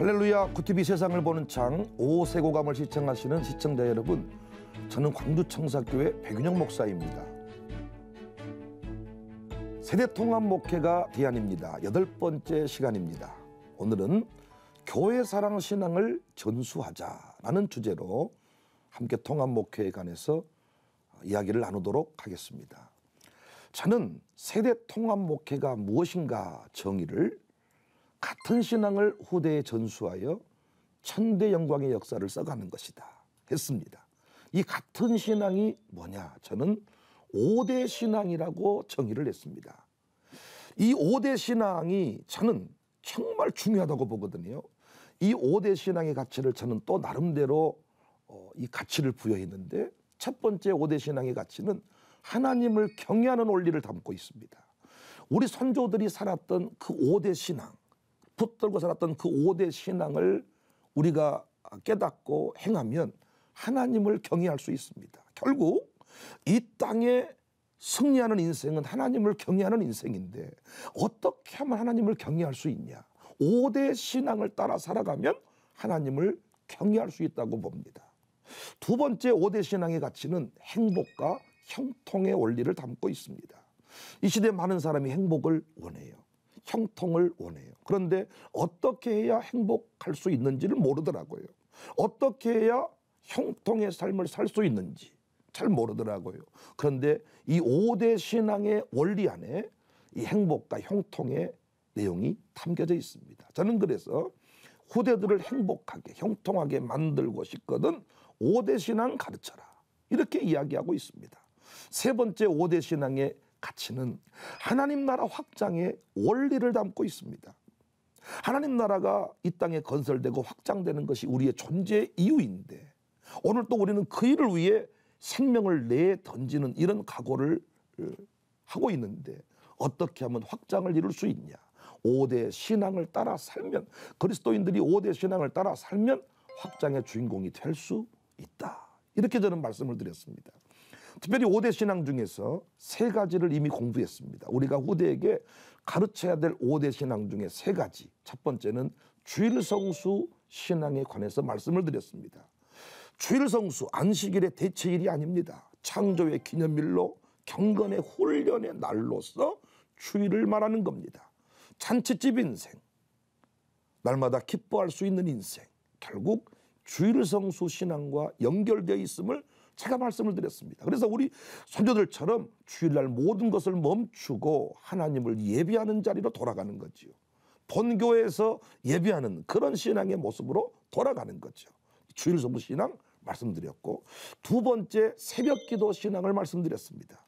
할렐루야, 구티비 세상을 보는 창 오세고감을 시청하시는 시청자 여러분, 저는 광주청사교회 백윤영 목사입니다. 세대통합 목회가 대안입니다. 8번째 시간입니다. 오늘은 교회 사랑 신앙을 전수하자라는 주제로 함께 통합 목회에 관해서 이야기를 나누도록 하겠습니다. 저는 세대통합 목회가 무엇인가 정의를 같은 신앙을 후대에 전수하여 천대 영광의 역사를 써가는 것이다 했습니다. 이 같은 신앙이 뭐냐? 저는 5대 신앙이라고 정의를 했습니다. 이 5대 신앙이 저는 정말 중요하다고 보거든요. 이 5대 신앙의 가치를 저는 또 나름대로 이 가치를 부여했는데, 첫 번째 5대 신앙의 가치는 하나님을 경외하는 원리를 담고 있습니다. 우리 선조들이 살았던 그 5대 신앙, 붙들고 살았던 그 5대 신앙을 우리가 깨닫고 행하면 하나님을 경외할 수 있습니다. 결국 이 땅에 승리하는 인생은 하나님을 경외하는 인생인데, 어떻게 하면 하나님을 경외할 수 있냐? 5대 신앙을 따라 살아가면 하나님을 경외할 수 있다고 봅니다. 두 번째 5대 신앙의 가치는 행복과 형통의 원리를 담고 있습니다. 이 시대에 많은 사람이 행복을 원해요. 형통을 원해요. 그런데 어떻게 해야 행복할 수 있는지를 모르더라고요. 어떻게 해야 형통의 삶을 살 수 있는지 잘 모르더라고요. 그런데 이 5대 신앙의 원리 안에 이 행복과 형통의 내용이 담겨져 있습니다. 저는 그래서 후대들을 행복하게 형통하게 만들고 싶거든 5대 신앙 가르쳐라, 이렇게 이야기하고 있습니다. 세 번째 5대 신앙의 가치는 하나님 나라 확장의 원리를 담고 있습니다. 하나님 나라가 이 땅에 건설되고 확장되는 것이 우리의 존재의 이유인데, 오늘 또 우리는 그 일을 위해 생명을 내 던지는 이런 각오를 하고 있는데, 어떻게 하면 확장을 이룰 수 있냐? 5대 신앙을 따라 살면, 그리스도인들이 5대 신앙을 따라 살면 확장의 주인공이 될 수 있다, 이렇게 저는 말씀을 드렸습니다. 특별히 5대 신앙 중에서 3가지를 이미 공부했습니다. 우리가 후대에게 가르쳐야 될 5대 신앙 중에 3가지. 첫 번째는 주일성수 신앙에 관해서 말씀을 드렸습니다. 주일성수, 안식일의 대체일이 아닙니다. 창조의 기념일로 경건의 훈련의 날로서 주일을 말하는 겁니다. 잔치집 인생, 날마다 기뻐할 수 있는 인생, 결국 주일성수 신앙과 연결되어 있음을 제가 말씀을 드렸습니다. 그래서 우리 선조들처럼 주일날 모든 것을 멈추고 하나님을 예배하는 자리로 돌아가는 거지요. 본교회에서 예배하는 그런 신앙의 모습으로 돌아가는 거죠. 주일성수 신앙 말씀드렸고, 두 번째 새벽기도 신앙을 말씀드렸습니다.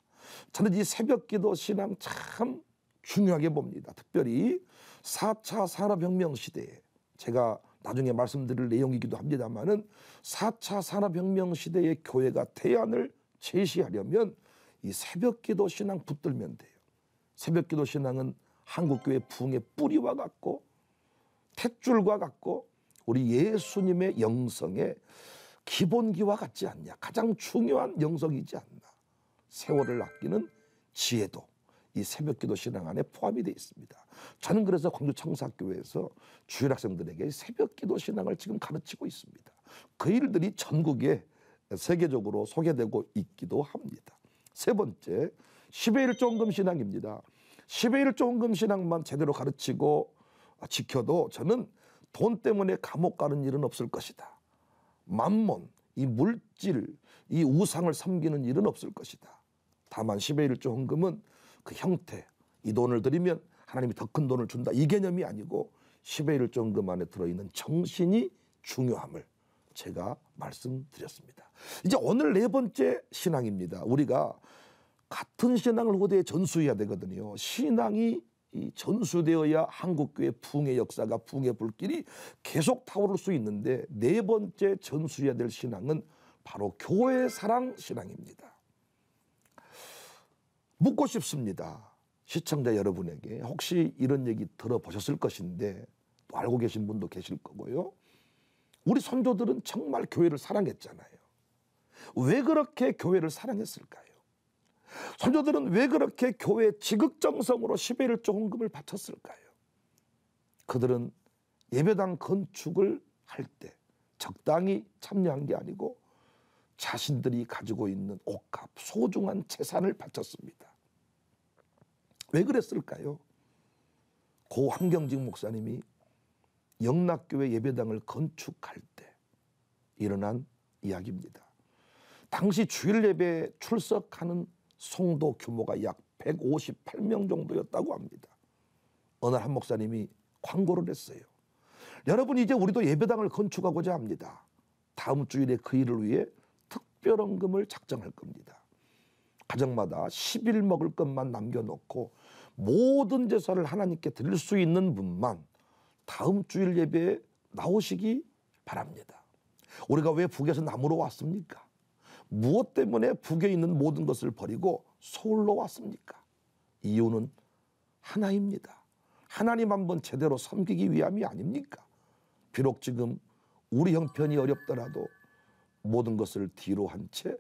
저는 이 새벽기도 신앙 참 중요하게 봅니다. 특별히 4차 산업혁명 시대에, 제가 나중에 말씀드릴 내용이기도 합니다만은 4차 산업혁명 시대의 교회가 대안을 제시하려면 이 새벽기도 신앙 붙들면 돼요. 새벽기도 신앙은 한국교회 부흥의 뿌리와 같고 탯줄과 같고 우리 예수님의 영성의 기본기와 같지 않냐? 가장 중요한 영성이지 않나? 세월을 아끼는 지혜도 이 새벽기도 신앙 안에 포함이 되어 있습니다. 저는 그래서 광주청사교회에서 주일학생들에게 새벽기도 신앙을 지금 가르치고 있습니다. 그 일들이 전국에 세계적으로 소개되고 있기도 합니다. 세 번째, 10의 1조 헌금 신앙입니다. 10의 1조 헌금 신앙만 제대로 가르치고 지켜도 저는 돈 때문에 감옥 가는 일은 없을 것이다. 만몬, 이 물질, 이 우상을 섬기는 일은 없을 것이다. 다만 10의 1조 헌금은 그 형태, 이 돈을 드리면 하나님이 더 큰 돈을 준다, 이 개념이 아니고 10의 1조 헌금 안에 들어있는 정신이 중요함을 제가 말씀드렸습니다. 이제 오늘 네 번째 신앙입니다. 우리가 같은 신앙을 후대에 전수해야 되거든요. 신앙이 전수되어야 한국교회 부흥의 역사가, 부흥의 불길이 계속 타오를 수 있는데, 네 번째 전수해야 될 신앙은 바로 교회 사랑 신앙입니다. 묻고 싶습니다. 시청자 여러분에게 혹시 이런 얘기 들어보셨을 것인데 또 알고 계신 분도 계실 거고요. 우리 선조들은 정말 교회를 사랑했잖아요. 왜 그렇게 교회를 사랑했을까요? 선조들은 왜 그렇게 교회에 지극정성으로 10의 1조 헌금을 바쳤을까요? 그들은 예배당 건축을 할 때 적당히 참여한 게 아니고 자신들이 가지고 있는 옷값, 소중한 재산을 바쳤습니다. 왜 그랬을까요? 고 함경직 목사님이 영락교회 예배당을 건축할 때 일어난 이야기입니다. 당시 주일 예배에 출석하는 성도 규모가 약 158명 정도였다고 합니다. 어느 한 목사님이 광고를 했어요. 여러분, 이제 우리도 예배당을 건축하고자 합니다. 다음 주일에 그 일을 위해 특별헌금을 작정할 겁니다. 가정마다 10일 먹을 것만 남겨놓고 모든 제사를 하나님께 드릴 수 있는 분만 다음 주일 예배에 나오시기 바랍니다. 우리가 왜 북에서 남으로 왔습니까? 무엇 때문에 북에 있는 모든 것을 버리고 서울로 왔습니까? 이유는 하나입니다. 하나님 한번 제대로 섬기기 위함이 아닙니까? 비록 지금 우리 형편이 어렵더라도 모든 것을 뒤로 한 채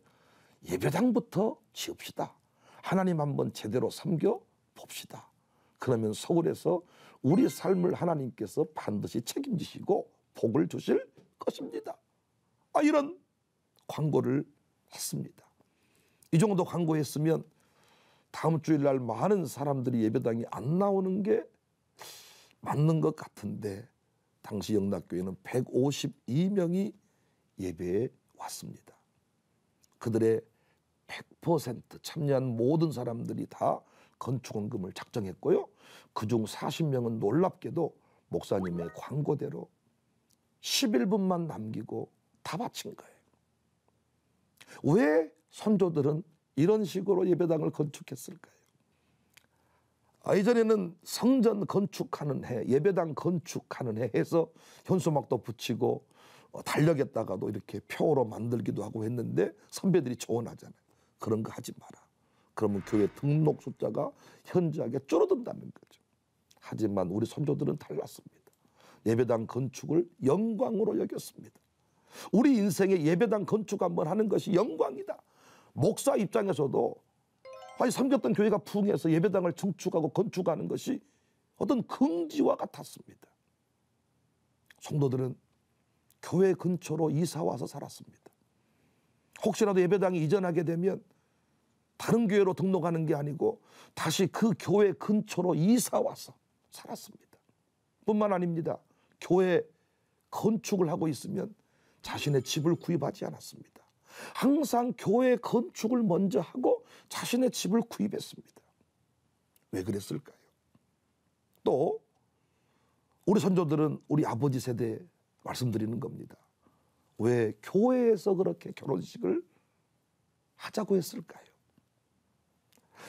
예배당부터 지읍시다. 하나님 한번 제대로 섬겨 봅시다. 그러면 서울에서 우리 삶을 하나님께서 반드시 책임지시고 복을 주실 것입니다. 이런 광고를 했습니다. 이 정도 광고했으면 다음 주일날 많은 사람들이 예배당에 안 나오는 게 맞는 것 같은데 당시 영락교회는 152명이 예배에 왔습니다. 그들의 100% 참여한 모든 사람들이 다 건축헌금을 작정했고요. 그중 40명은 놀랍게도 목사님의 광고대로 11분만 남기고 다 바친 거예요. 왜 선조들은 이런 식으로 예배당을 건축했을까요? 이전에는 성전 건축하는 해, 예배당 건축하는 해 해서 현수막도 붙이고 달력에다가도 이렇게 표로 만들기도 하고 했는데 선배들이 조언하잖아요. 그런 거 하지 마라. 그러면 교회 등록 숫자가 현저하게 줄어든다는 거죠. 하지만 우리 선조들은 달랐습니다. 예배당 건축을 영광으로 여겼습니다. 우리 인생에 예배당 건축 한번 하는 것이 영광이다. 목사 입장에서도 섬겼던 교회가 부흥해서 예배당을 증축하고 건축하는 것이 어떤 긍지와 같았습니다. 성도들은 교회 근처로 이사 와서 살았습니다. 혹시라도 예배당이 이전하게 되면 다른 교회로 등록하는 게 아니고 다시 그 교회 근처로 이사 와서 살았습니다. 뿐만 아닙니다. 교회 건축을 하고 있으면 자신의 집을 구입하지 않았습니다. 항상 교회 건축을 먼저 하고 자신의 집을 구입했습니다. 왜 그랬을까요? 또 우리 선조들은 우리 아버지 세대에 말씀드리는 겁니다. 왜 교회에서 그렇게 결혼식을 하자고 했을까요?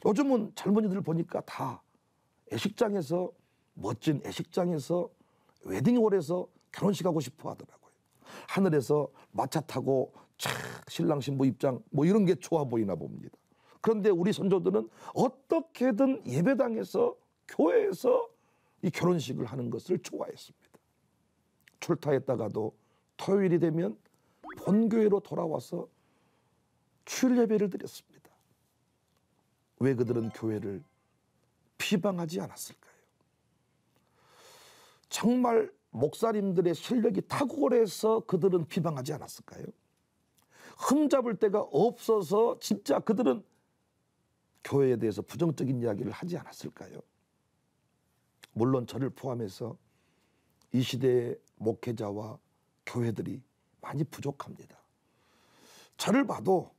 요즘은 젊은이들 보니까 다 애식장에서, 멋진 애식장에서, 웨딩홀에서 결혼식 하고 싶어 하더라고요. 하늘에서 마차 타고 착 신랑 신부 입장 이런 게 좋아 보이나 봅니다. 그런데 우리 선조들은 어떻게든 예배당에서, 교회에서 이 결혼식을 하는 것을 좋아했습니다. 출타했다가도 토요일이 되면 본교회로 돌아와서 주일 예배를 드렸습니다. 왜 그들은 교회를 비방하지 않았을까요? 정말 목사님들의 실력이 탁월해서 그들은 비방하지 않았을까요? 흠잡을 데가 없어서 진짜 그들은 교회에 대해서 부정적인 이야기를 하지 않았을까요? 물론 저를 포함해서 이 시대의 목회자와 교회들이 많이 부족합니다. 저를 봐도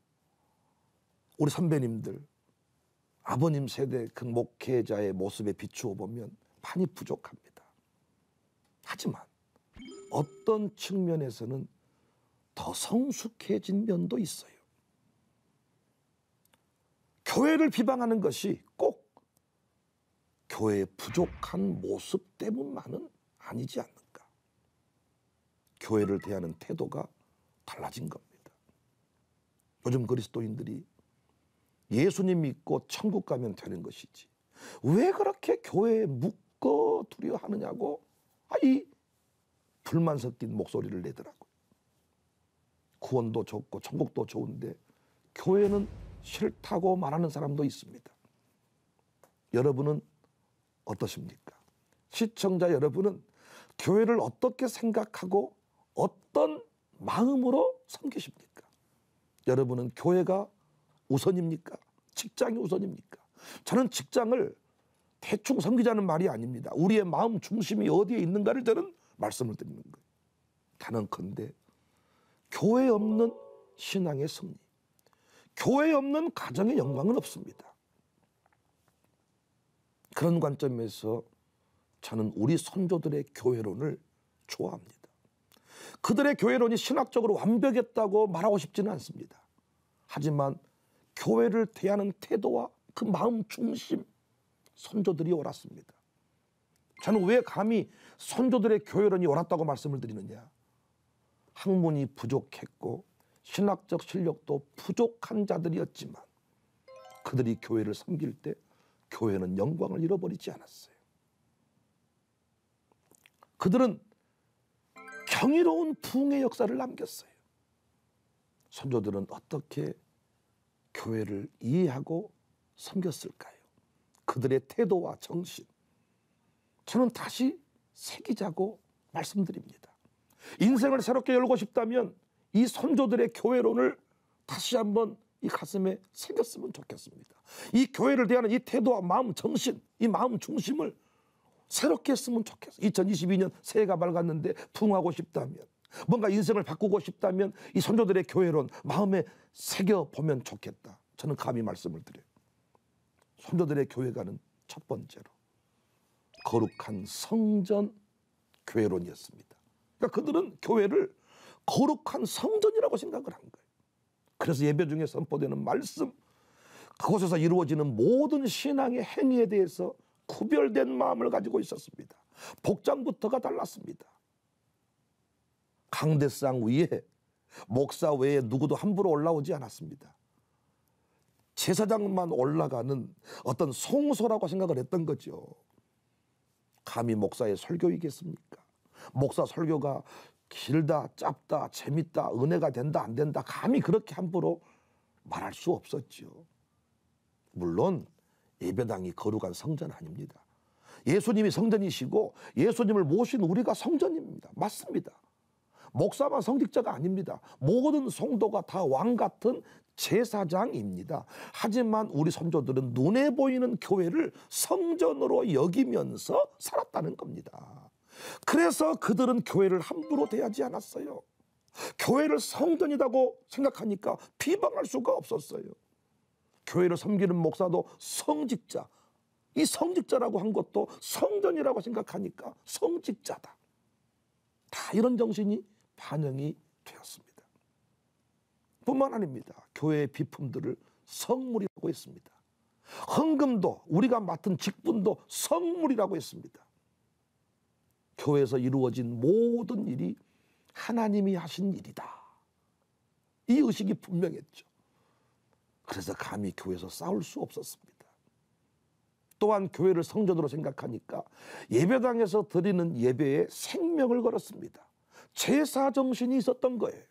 우리 선배님들, 아버님 세대 그 목회자의 모습에 비추어 보면 많이 부족합니다. 하지만 어떤 측면에서는 더 성숙해진 면도 있어요. 교회를 비방하는 것이 꼭 교회의 부족한 모습 때문만은 아니지 않는가. 교회를 대하는 태도가 달라진 겁니다. 요즘 그리스도인들이 예수님 믿고 천국 가면 되는 것이지 왜 그렇게 교회에 묶어두려 하느냐고 이 불만 섞인 목소리를 내더라고요. 구원도 좋고 천국도 좋은데 교회는 싫다고 말하는 사람도 있습니다. 여러분은 어떠십니까? 시청자 여러분은 교회를 어떻게 생각하고 어떤 마음으로 섬기십니까? 여러분은 교회가 우선입니까? 직장이 우선입니까? 저는 직장을 대충 섬기자는 말이 아닙니다. 우리의 마음 중심이 어디에 있는가를 저는 말씀을 드리는 거예요. 단언컨대 교회 없는 신앙의 승리, 교회 없는 가정의 영광은 없습니다. 그런 관점에서 저는 우리 선조들의 교회론을 좋아합니다. 그들의 교회론이 신학적으로 완벽했다고 말하고 싶지는 않습니다. 하지만 교회를 대하는 태도와 그 마음 중심, 선조들이 옳았습니다. 저는 왜 감히 선조들의 교회론이 옳았다고 말씀을 드리느냐? 학문이 부족했고 신학적 실력도 부족한 자들이었지만 그들이 교회를 섬길 때 교회는 영광을 잃어버리지 않았어요. 그들은 경이로운 부흥의 역사를 남겼어요. 선조들은 어떻게 교회를 이해하고 섬겼을까요? 그들의 태도와 정신, 저는 다시 새기자고 말씀드립니다. 인생을 새롭게 열고 싶다면 이 선조들의 교회론을 다시 한번 이 가슴에 새겼으면 좋겠습니다. 이 교회를 대하는 이 태도와 마음, 정신, 이 마음 중심을 새롭게 했으면 좋겠어요. 2022년 새해가 밝았는데 부흥하고 싶다면, 뭔가 인생을 바꾸고 싶다면 이 선조들의 교회론 마음에 새겨보면 좋겠다. 저는 감히 말씀을 드려요. 선조들의 교회가는 첫 번째로 거룩한 성전 교회론이었습니다. 그러니까 그들은 교회를 거룩한 성전이라고 생각을 한 거예요. 그래서 예배 중에 선포되는 말씀, 그곳에서 이루어지는 모든 신앙의 행위에 대해서 구별된 마음을 가지고 있었습니다. 복장부터가 달랐습니다. 강대상 위에 목사 외에 누구도 함부로 올라오지 않았습니다. 제사장만 올라가는 어떤 송소라고 생각을 했던 거죠. 감히 목사의 설교이겠습니까? 목사 설교가 길다, 짧다, 재밌다, 은혜가 된다, 안 된다, 감히 그렇게 함부로 말할 수 없었죠. 물론 예배당이 거룩한 성전 아닙니다. 예수님이 성전이시고 예수님을 모신 우리가 성전입니다. 맞습니다. 목사만 성직자가 아닙니다. 모든 성도가 다 왕 같은 제사장입니다. 하지만 우리 선조들은 눈에 보이는 교회를 성전으로 여기면서 살았다는 겁니다. 그래서 그들은 교회를 함부로 대하지 않았어요. 교회를 성전이라고 생각하니까 비방할 수가 없었어요. 교회를 섬기는 목사도 성직자, 이 성직자라고 한 것도 성전이라고 생각하니까 성직자다. 다 이런 정신이 반영이 되었습니다. 뿐만 아닙니다. 교회의 비품들을 성물이라고 했습니다. 헌금도, 우리가 맡은 직분도 성물이라고 했습니다. 교회에서 이루어진 모든 일이 하나님이 하신 일이다. 이 의식이 분명했죠. 그래서 감히 교회에서 싸울 수 없었습니다. 또한 교회를 성전으로 생각하니까 예배당에서 드리는 예배에 생명을 걸었습니다. 제사 정신이 있었던 거예요.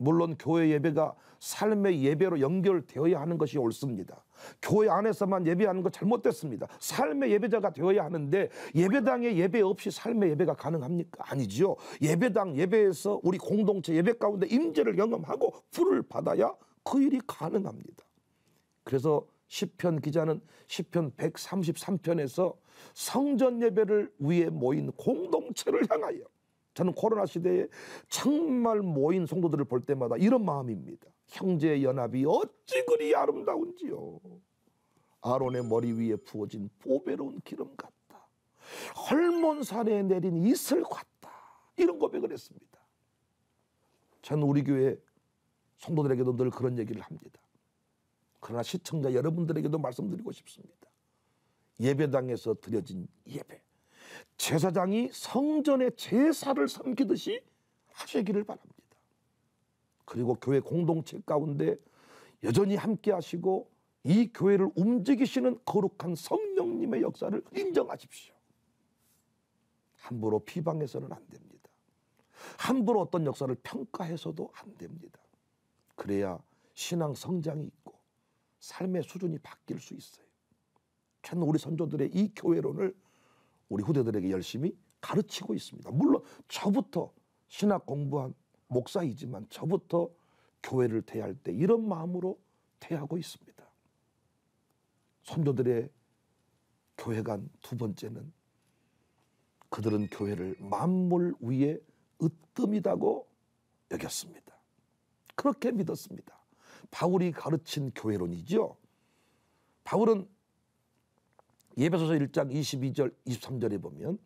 물론 교회 예배가 삶의 예배로 연결되어야 하는 것이 옳습니다. 교회 안에서만 예배하는 거 잘못됐습니다. 삶의 예배자가 되어야 하는데 예배당의 예배 없이 삶의 예배가 가능합니까? 아니지요. 예배당 예배에서 우리 공동체 예배 가운데 임재를 경험하고 불을 받아야 그 일이 가능합니다. 그래서 시편 기자는 시편 133편에서 성전 예배를 위해 모인 공동체를 향하여, 저는 코로나 시대에 정말 모인 성도들을 볼 때마다 이런 마음입니다. 형제의 연합이 어찌 그리 아름다운지요. 아론의 머리 위에 부어진 보배로운 기름 같다. 헐몬산에 내린 이슬 같다. 이런 고백을 했습니다. 저는 우리 교회 성도들에게도 늘 그런 얘기를 합니다. 그러나 시청자 여러분들에게도 말씀드리고 싶습니다. 예배당에서 드려진 예배, 제사장이 성전의 제사를 섬기듯이 하시기를 바랍니다. 그리고 교회 공동체 가운데 여전히 함께 하시고 이 교회를 움직이시는 거룩한 성령님의 역사를 인정하십시오. 함부로 비방해서는 안 됩니다. 함부로 어떤 역사를 평가해서도 안 됩니다. 그래야 신앙 성장이 있고 삶의 수준이 바뀔 수 있어요. 저는 우리 선조들의 이 교회론을 우리 후대들에게 열심히 가르치고 있습니다. 물론 저부터 신학 공부한 목사이지만 저부터 교회를 대할 때 이런 마음으로 대하고 있습니다. 선조들의 교회관 두 번째는 그들은 교회를 만물 위에 으뜸이다고 여겼습니다. 그렇게 믿었습니다. 바울이 가르친 교회론이죠. 바울은 에베소서 1장 22절 23절에 보면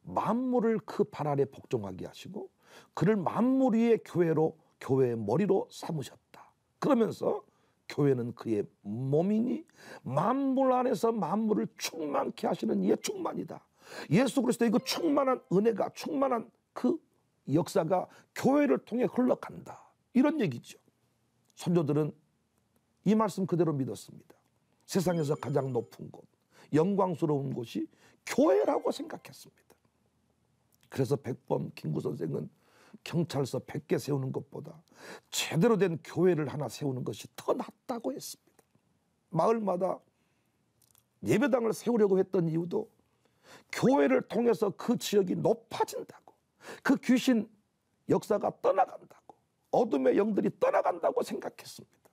만물을 그 발 아래 복종하게 하시고 그를 만물 위의 교회로 교회의 머리로 삼으셨다. 그러면서 교회는 그의 몸이니 만물 안에서 만물을 충만케 하시는 이의 충만이다. 예수 그리스도의 그 충만한 은혜가 충만한 그 역사가 교회를 통해 흘러간다. 이런 얘기죠. 선조들은 이 말씀 그대로 믿었습니다. 세상에서 가장 높은 곳, 영광스러운 곳이 교회라고 생각했습니다. 그래서 백범 김구 선생은 경찰서 100개 세우는 것보다 제대로 된 교회를 하나 세우는 것이 더 낫다고 했습니다. 마을마다 예배당을 세우려고 했던 이유도 교회를 통해서 그 지역이 높아진다고, 그 귀신 역사가 떠나간다고, 어둠의 영들이 떠나간다고 생각했습니다.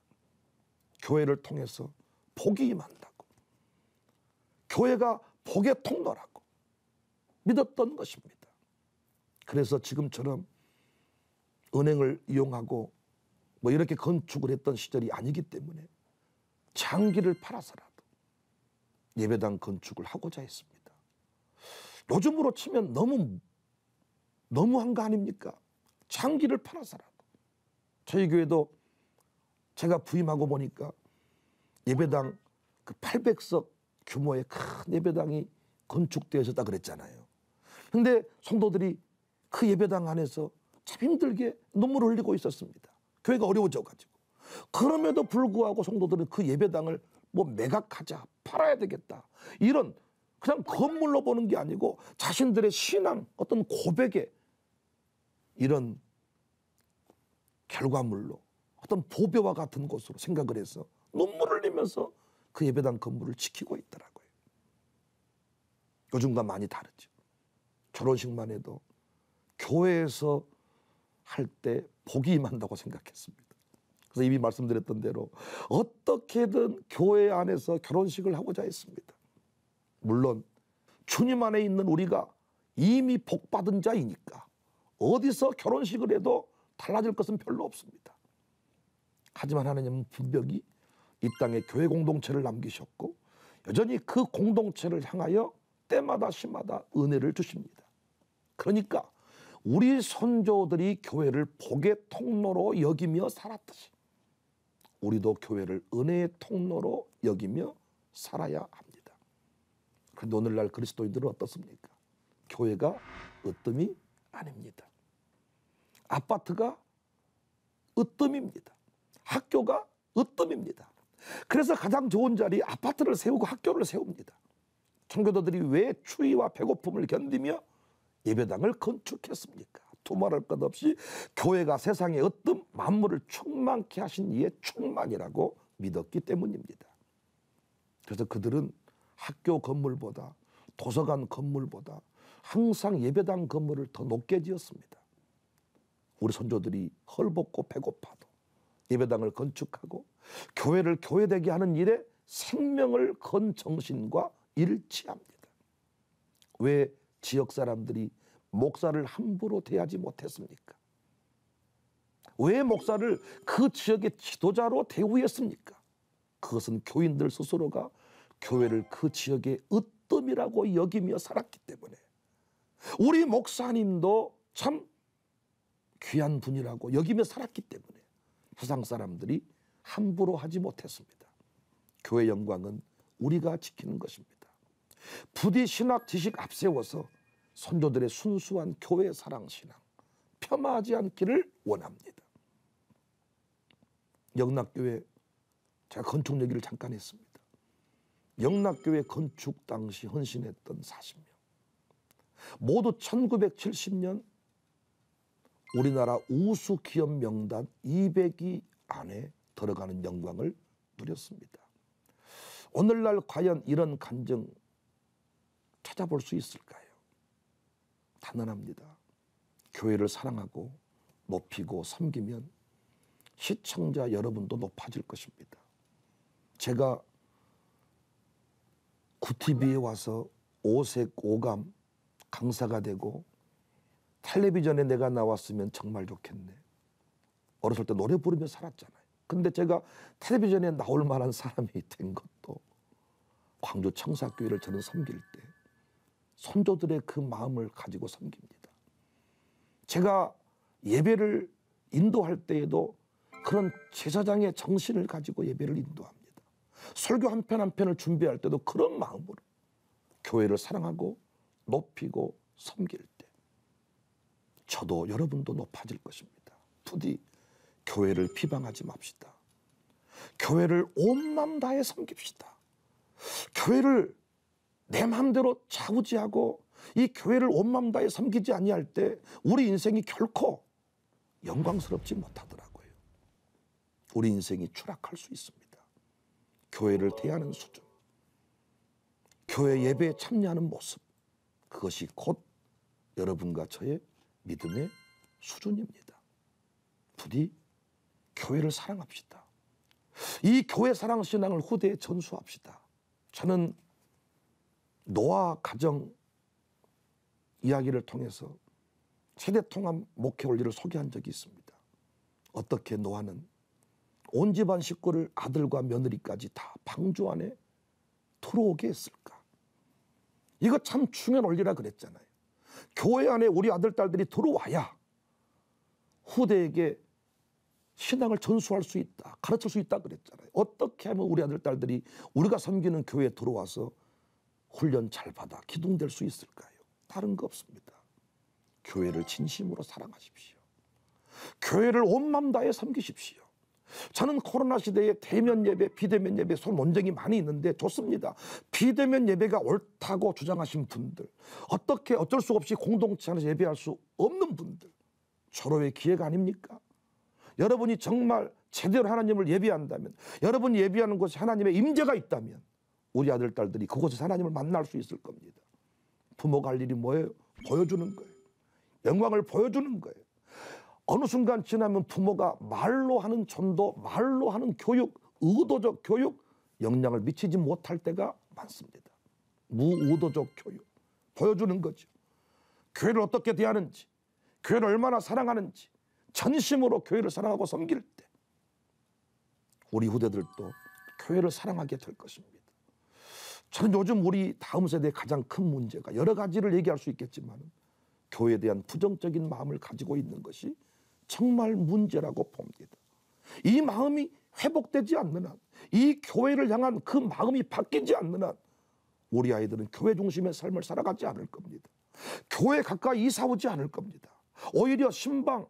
교회를 통해서 복이 임한다고, 교회가 복의 통로라고 믿었던 것입니다. 그래서 지금처럼 은행을 이용하고 뭐 이렇게 건축을 했던 시절이 아니기 때문에 장기를 팔아서라도 예배당 건축을 하고자 했습니다. 요즘으로 치면 너무한 거 아닙니까? 장기를 팔아서라도. 저희 교회도 제가 부임하고 보니까 예배당 그 800석 규모의 큰 예배당이 건축되어졌다 그랬잖아요. 근데 성도들이 그 예배당 안에서 참 힘들게 눈물을 흘리고 있었습니다. 교회가 어려워져가지고. 그럼에도 불구하고 성도들은 그 예배당을 뭐 매각하자, 팔아야 되겠다, 이런 그냥 건물로 보는 게 아니고 자신들의 신앙, 어떤 고백의 이런 결과물로 어떤 보배와 같은 곳으로 생각을 해서 눈물을 흘리면서 그 예배당 건물을 지키고 있더라고요. 요즘과 많이 다르죠. 결혼식만 해도 교회에서 할 때 복이 임한다고 생각했습니다. 그래서 이미 말씀드렸던 대로 어떻게든 교회 안에서 결혼식을 하고자 했습니다. 물론 주님 안에 있는 우리가 이미 복받은 자이니까 어디서 결혼식을 해도 달라질 것은 별로 없습니다. 하지만 하나님은 분명히 이 땅에 교회 공동체를 남기셨고 여전히 그 공동체를 향하여 때마다 시마다 은혜를 주십니다. 그러니까 우리 선조들이 교회를 복의 통로로 여기며 살았듯이 우리도 교회를 은혜의 통로로 여기며 살아야 합니다. 그런데 오늘날 그리스도인들은 어떻습니까? 교회가 으뜸이 아닙니다. 아파트가 으뜸입니다. 학교가 으뜸입니다. 그래서 가장 좋은 자리 아파트를 세우고 학교를 세웁니다. 청교도들이 왜 추위와 배고픔을 견디며 예배당을 건축했습니까? 두말할 것 없이 교회가 세상의 으뜸 만물을 충만케 하신 이의 충만이라고 믿었기 때문입니다. 그래서 그들은 학교 건물보다 도서관 건물보다 항상 예배당 건물을 더 높게 지었습니다. 우리 선조들이 헐벗고 배고파도 예배당을 건축하고 교회를 교회되게 하는 일에 생명을 건 정신과 일치합니다. 왜 지역 사람들이 목사를 함부로 대하지 못했습니까? 왜 목사를 그 지역의 지도자로 대우했습니까? 그것은 교인들 스스로가 교회를 그 지역의 으뜸이라고 여기며 살았기 때문에. 우리 목사님도 참 귀한 분이라고 여기며 살았기 때문에 세상 사람들이 함부로 하지 못했습니다. 교회 영광은 우리가 지키는 것입니다. 부디 신학 지식 앞세워서 선조들의 순수한 교회 사랑 신앙 폄하하지 않기를 원합니다. 영락교회 제가 건축 얘기를 잠깐 했습니다. 영락교회 건축 당시 헌신했던 40명 모두 1970년 우리나라 우수 기업 명단 200위 안에 들어가는 영광을 누렸습니다. 오늘날 과연 이런 간증 찾아볼 수 있을까요? 단언합니다. 교회를 사랑하고 높이고 섬기면 시청자 여러분도 높아질 것입니다. 제가 구티비에 와서 오색 오감 강사가 되고 텔레비전에 내가 나왔으면 정말 좋겠네. 어렸을 때 노래 부르며 살았잖아요. 근데 제가 텔레비전에 나올 만한 사람이 된 것도 광주 청사교회를 저는 섬길 때 선조들의 그 마음을 가지고 섬깁니다. 제가 예배를 인도할 때에도 그런 제사장의 정신을 가지고 예배를 인도합니다. 설교 한 편 한 편을 준비할 때도 그런 마음으로 교회를 사랑하고 높이고 섬길 때 저도 여러분도 높아질 것입니다. 부디 교회를 비방하지 맙시다. 교회를 온 마음 다해 섬깁시다. 교회를 내 마음대로 좌우지하고 이 교회를 온 마음 다해 섬기지 아니할 때 우리 인생이 결코 영광스럽지 못하더라고요. 우리 인생이 추락할 수 있습니다. 교회를 대하는 수준, 교회 예배에 참여하는 모습, 그것이 곧 여러분과 저의 믿음의 수준입니다. 부디 교회를 사랑합시다. 이 교회 사랑 신앙을 후대에 전수합시다. 저는 노아 가정 이야기를 통해서 세대 통합 목회 원리를 소개한 적이 있습니다. 어떻게 노아는 온 집안 식구를 아들과 며느리까지 다 방주 안에 들어오게 했을까? 이거 참 중요한 원리라 그랬잖아요. 교회 안에 우리 아들, 딸들이 들어와야 후대에게 신앙을 전수할 수 있다, 가르칠 수 있다 그랬잖아요. 어떻게 하면 우리 아들, 딸들이 우리가 섬기는 교회에 들어와서 훈련 잘 받아 기둥될 수 있을까요? 다른 거 없습니다. 교회를 진심으로 사랑하십시오. 교회를 온 마음 다해 섬기십시오. 저는 코로나 시대에 대면 예배, 비대면 예배 서로 논쟁이 많이 있는데 좋습니다. 비대면 예배가 옳다고 주장하신 분들, 어떻게 어쩔 수 없이 공동체 안에서 예배할 수 없는 분들, 서로의 기회가 아닙니까? 여러분이 정말 제대로 하나님을 예배한다면, 여러분이 예배하는 곳에 하나님의 임재가 있다면 우리 아들, 딸들이 그곳에서 하나님을 만날 수 있을 겁니다. 부모가 할 일이 뭐예요? 보여주는 거예요. 영광을 보여주는 거예요. 어느 순간 지나면 부모가 말로 하는 전도, 말로 하는 교육, 의도적 교육 영향을 미치지 못할 때가 많습니다. 무의도적 교육 보여주는 거죠. 교회를 어떻게 대하는지, 교회를 얼마나 사랑하는지, 전심으로 교회를 사랑하고 섬길 때 우리 후대들도 교회를 사랑하게 될 것입니다. 저는 요즘 우리 다음 세대의 가장 큰 문제가 여러 가지를 얘기할 수 있겠지만 교회에 대한 부정적인 마음을 가지고 있는 것이 정말 문제라고 봅니다. 이 마음이 회복되지 않는 한, 이 교회를 향한 그 마음이 바뀌지 않는 한 우리 아이들은 교회 중심의 삶을 살아가지 않을 겁니다. 교회 가까이 이사 오지 않을 겁니다. 오히려 신방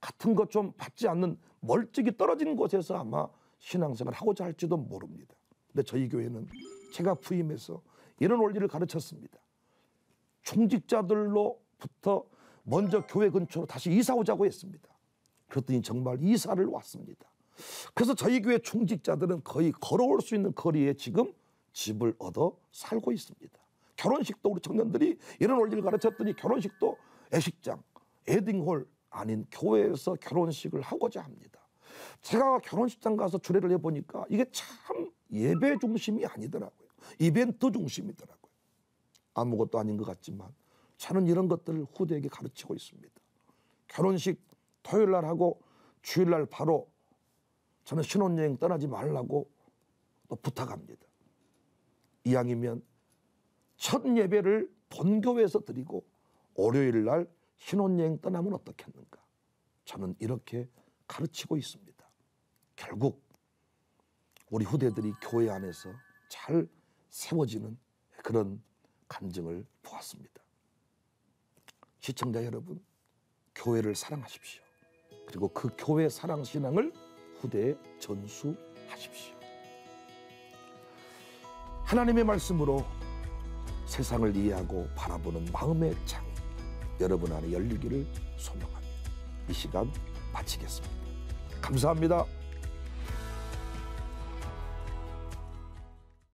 같은 것 좀 받지 않는 멀찍이 떨어진 곳에서 아마 신앙생활을 하고자 할지도 모릅니다. 근데 저희 교회는 제가 부임해서 이런 원리를 가르쳤습니다. 총직자들로부터 먼저 교회 근처로 다시 이사 오자고 했습니다. 그랬더니 정말 이사를 왔습니다. 그래서 저희 교회 총직자들은 거의 걸어올 수 있는 거리에 지금 집을 얻어 살고 있습니다. 결혼식도 우리 청년들이 이런 원리를 가르쳤더니 결혼식도 애식장, 웨딩홀 아닌 교회에서 결혼식을 하고자 합니다. 제가 결혼식장 가서 주례를 해보니까 이게 참 예배 중심이 아니더라고요. 이벤트 중심이더라고요. 아무것도 아닌 것 같지만 저는 이런 것들을 후대에게 가르치고 있습니다. 결혼식 토요일 날 하고 주일 날 바로 저는 신혼여행 떠나지 말라고 또 부탁합니다. 이왕이면 첫 예배를 본교회에서 드리고 월요일 날 신혼여행 떠나면 어떻겠는가? 저는 이렇게 가르치고 있습니다. 결국 우리 후대들이 교회 안에서 잘 세워지는 그런 간증을 보았습니다. 시청자 여러분, 교회를 사랑하십시오. 그리고 그 교회 사랑 신앙을 후대에 전수하십시오. 하나님의 말씀으로 세상을 이해하고 바라보는 마음의 창이 여러분 안에 열리기를 소망하며 이 시간 마치겠습니다. 감사합니다.